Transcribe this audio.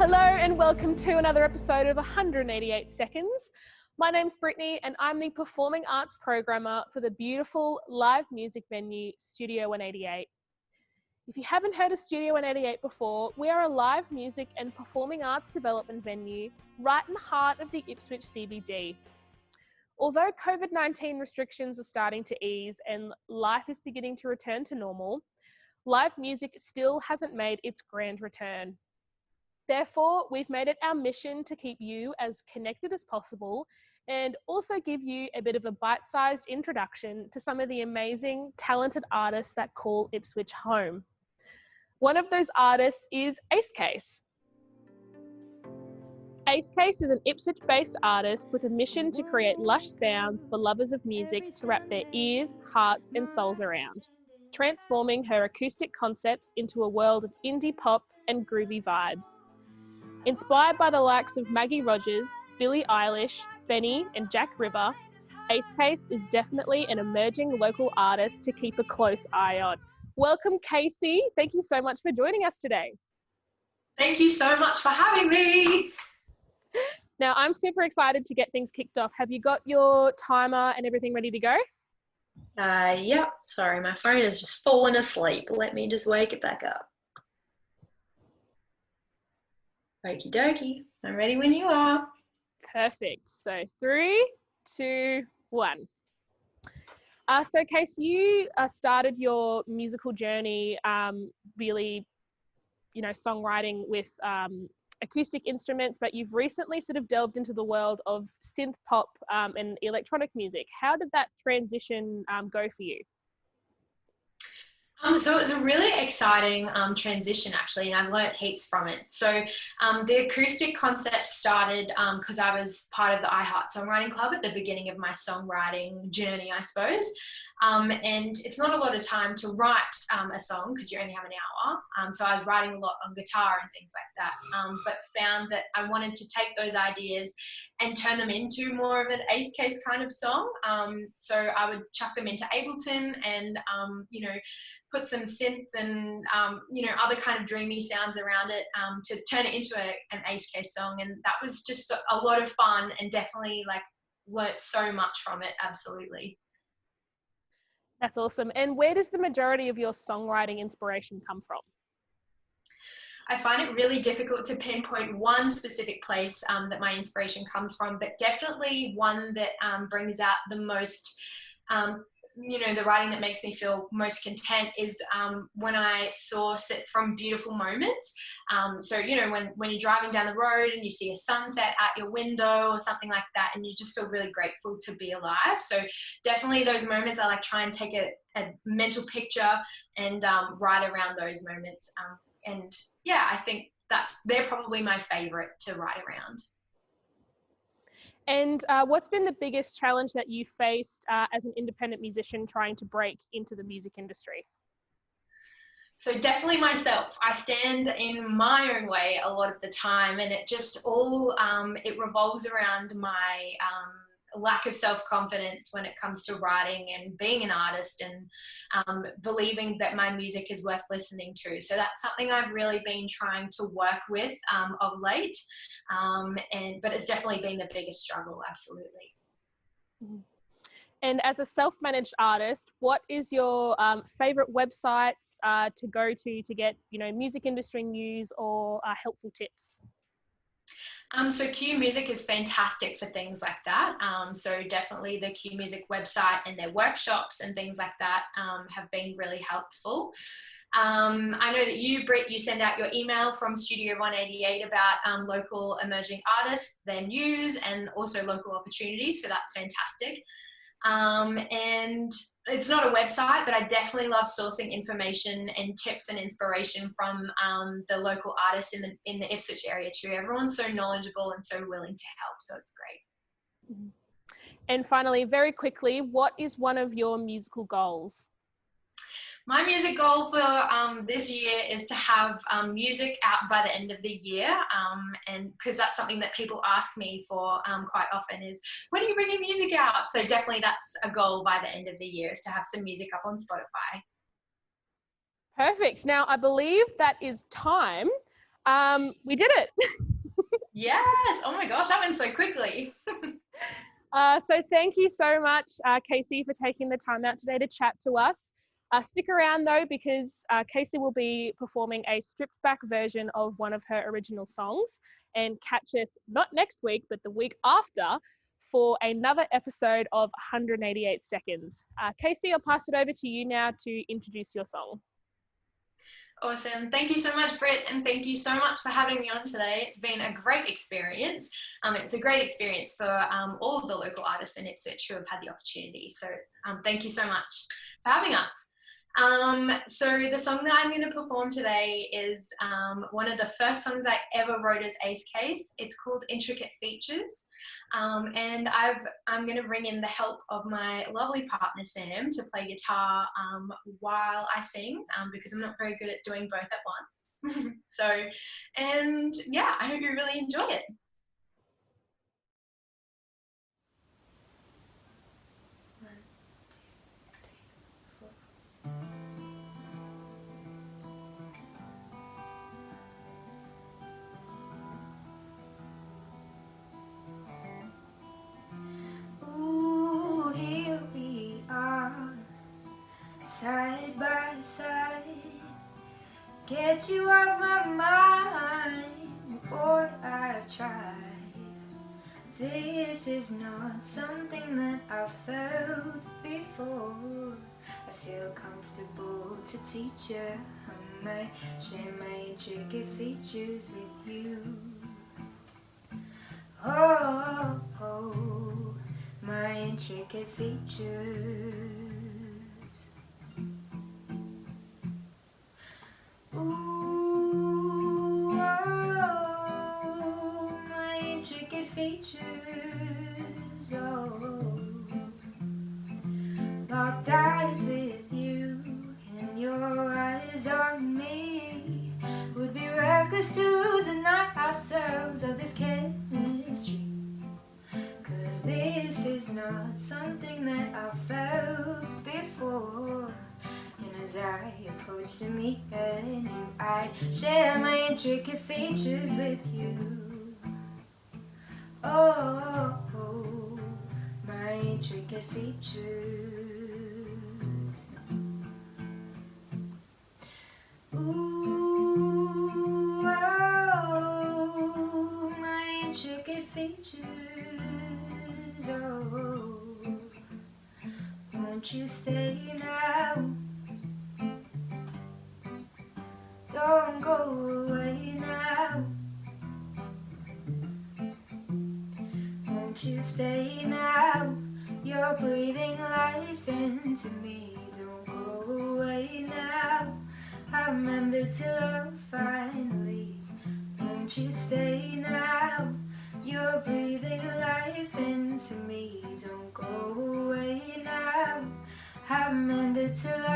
Hello and welcome to another episode of 188 Seconds. My name's Brittany and I'm the Performing Arts Programmer for the beautiful live music venue Studio 188. If you haven't heard of Studio 188 before, we are a live music and performing arts development venue right in the heart of the Ipswich CBD. Although COVID-19 restrictions are starting to ease and life is beginning to return to normal, live music still hasn't made its grand return. Therefore, we've made it our mission to keep you as connected as possible and also give you a bit of a bite-sized introduction to some of the amazing, talented artists that call Ipswich home. One of those artists is ACEKAYS. ACEKAYS is an Ipswich-based artist with a mission to create lush sounds for lovers of music to wrap their ears, hearts and souls around, transforming her acoustic concepts into a world of indie pop and groovy vibes. Inspired by the likes of Maggie Rogers, Billie Eilish, BENEE and Jack River, ACEKAYS is definitely an emerging local artist to keep a close eye on. Welcome, Casey. Thank you so much for joining us today. Thank you so much for having me. Now, I'm super excited to get things kicked off. Have you got your timer and everything ready to go? Yep. Sorry, my phone has just fallen asleep. Let me just wake it back up. Okie dokie. I'm ready when you are. Perfect. So 3, 2, 1. So Casey, you started your musical journey really, songwriting with acoustic instruments, but you've recently sort of delved into the world of synth pop and electronic music. How did that transition go for you? So it was a really exciting transition actually, and I've learnt heaps from it. So the acoustic concept started because I was part of the iHeart Songwriting Club at the beginning of my songwriting journey, I suppose. And it's not a lot of time to write a song because you only have an hour. So I was writing a lot on guitar and things like that, but found that I wanted to take those ideas and turn them into more of an ACEKAYS kind of song. So I would chuck them into Ableton and, put some synth and, other kind of dreamy sounds around it to turn it into an ACEKAYS song. And that was just a lot of fun and definitely learnt so much from it, absolutely. That's awesome. And where does the majority of your songwriting inspiration come from? I find it really difficult to pinpoint one specific place that my inspiration comes from, but definitely one that brings out the most, the writing that makes me feel most content is when I source it from beautiful moments. So, when you're driving down the road and you see a sunset out your window or something like that, and you just feel really grateful to be alive. So definitely those moments, I try and take a mental picture and write around those moments. And yeah, I think they're probably my favorite to write around. And what's been the biggest challenge that you faced as an independent musician trying to break into the music industry? So definitely myself. I stand in my own way a lot of the time, and it just all, it revolves around my lack of self-confidence when it comes to writing and being an artist and believing that my music is worth listening to. So that's something I've really been trying to work with of late, but it's definitely been the biggest struggle, absolutely. And as a self-managed artist, what is your favourite websites to go to get, music industry news or helpful tips? So Q Music is fantastic for things like that. So definitely the Q Music website and their workshops and things like that have been really helpful. I know that you, Britt, you send out your email from Studio 188 about local emerging artists, their news, and also local opportunities. So that's fantastic. And it's not a website, but I definitely love sourcing information and tips and inspiration from the local artists in the Ipswich area too. Everyone's so knowledgeable and so willing to help, so it's great. And finally, very quickly, what is one of your musical goals? My music goal for this year is to have music out by the end of the year, and because that's something that people ask me for quite often is, when are you bringing music out? So definitely that's a goal by the end of the year, is to have some music up on Spotify. Perfect. Now, I believe that is time. We did it. Yes. Oh my gosh, that went so quickly. So thank you so much, Casey, for taking the time out today to chat to us. Stick around though, because Casey will be performing a stripped back version of one of her original songs, and catch us not next week, but the week after for another episode of 188 Seconds. Casey, I'll pass it over to you now to introduce your song. Awesome. Thank you so much, Britt, and thank you so much for having me on today. It's been a great experience. It's a great experience for all of the local artists in Ipswich who have had the opportunity. So thank you so much for having us. So the song that I'm going to perform today is one of the first songs I ever wrote as ACEKAYS. It's called Intricate Features. And I'm going to bring in the help of my lovely partner Sam to play guitar while I sing, because I'm not very good at doing both at once. And yeah, I hope you really enjoy it. Side by side, get you off my mind, or I've tried. This is not something that I've felt before. I feel comfortable to teach you. I might share my intricate features with you. Oh, oh, my intricate features. Ooh, oh, my intricate features, oh. Locked eyes with you, and your eyes on me. Would be reckless to deny ourselves of this chemistry. 'Cause this is not something that I've felt before. And as I approach to meet you, I share my intricate features with you. Oh, oh, my intricate features. Ooh, oh, my intricate features. Oh, won't you stay now? Don't go away now. Won't you stay now? You're breathing life into me. Don't go away now. I remember to love finally. Won't you stay now? You're breathing life into me. Don't go away now. I remember to love.